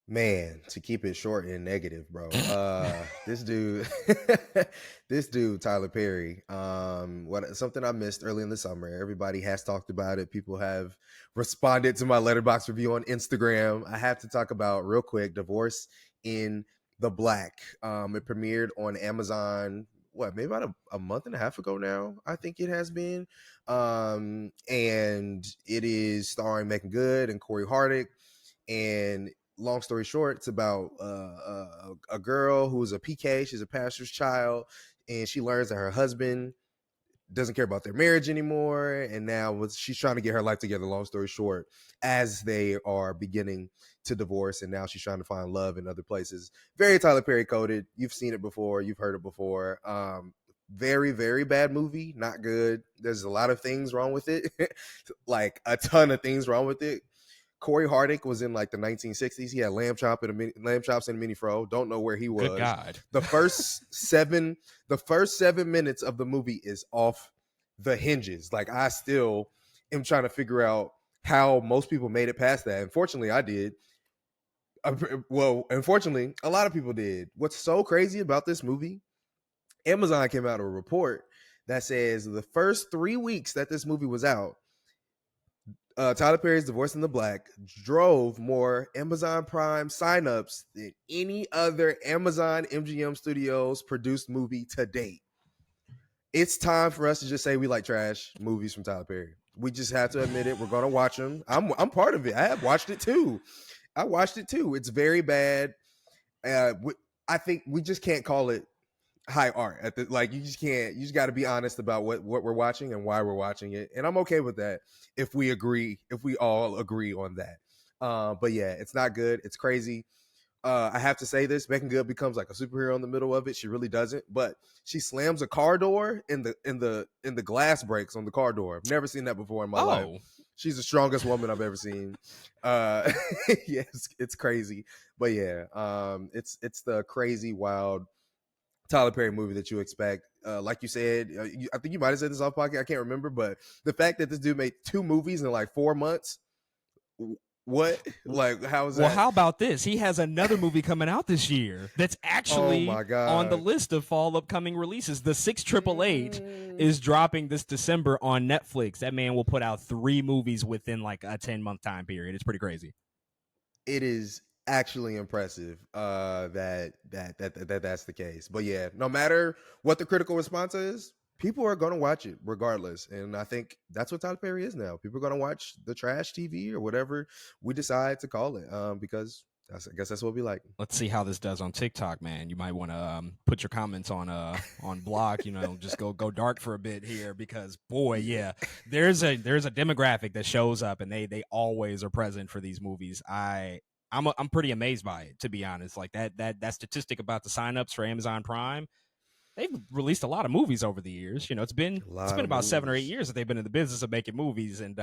Man, to keep it short and negative, bro. This dude, this dude, Tyler Perry. What something I missed early in the summer. Everybody has talked about it. People have responded to my letterbox review on Instagram. I have to talk about real quick. Divorce in the Black. It premiered on Amazon. What, maybe about a month and a half ago now? I think it has been. And it is starring Megan Good and Corey Hardick. And long story short, it's about a girl who's a PK. She's a pastor's child, and she learns that her husband doesn't care about their marriage anymore. And now she's trying to get her life together. Long story short, as they are beginning to divorce, and now she's trying to find love in other places. Very Tyler Perry coded. You've seen it before. You've heard it before. Very, very bad movie. Not good. There's a lot of things wrong with it. Like a ton of things wrong with it. Corey Hardick was in like the 1960s. He had lamb chops and a mini fro. Don't know where he was. Good God. The first 7 minutes of the movie is off the hinges. Like, I still am trying to figure out how most people made it past that. Unfortunately, I did. Unfortunately, a lot of people did. What's so crazy about this movie? Amazon came out with a report that says the first 3 weeks that this movie was out, Tyler Perry's Divorce in the Black drove more Amazon Prime signups than any other Amazon MGM Studios produced movie to date. It's time for us to just say we like trash movies from Tyler Perry. We just have to admit it. We're gonna watch them. I'm part of it. I have watched it too. It's very bad. I think we just can't call it high art you just can't. You just got to be honest about what we're watching and why we're watching it, and I'm okay with that if we all agree on that. But yeah, it's not good. It's crazy. I have to say this: Megan Good becomes like a superhero in the middle of it. She really doesn't, but she slams a car door and the glass breaks on the car door. I've never seen that before in my life. She's the strongest woman I've ever seen. Yes, it's crazy, but yeah, it's the crazy, wild Tyler Perry movie that you expect. Like you said, I think you might have said this off podcast. I can't remember, but the fact that this dude made 2 movies in like 4 months, what? Like, how is that? Well, how about this? He has another movie coming out this year that's actually on the list of fall upcoming releases. The 688 is dropping this December on Netflix. That man will put out 3 movies within like a 10-month time period. It's pretty crazy. It is actually impressive that's the case. But yeah, no matter what the critical response is, people are going to watch it regardless. And I think that's what Tyler Perry is now. People are going to watch the trash TV or whatever we decide to call it, because I guess that's what we like. Let's see how this does on TikTok, man. You might want to put your comments on block. Just go dark for a bit here, because boy, yeah, there's a demographic that shows up, and they always are present for these movies. I'm pretty amazed by it, to be honest. Like that statistic about the signups for Amazon Prime. They've released a lot of movies over the years. It's been about 7 or 8 years that they've been in the business of making movies, and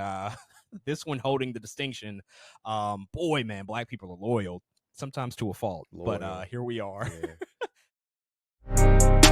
this one holding the distinction. Boy, man, Black people are loyal, sometimes to a fault, but here we are. Yeah.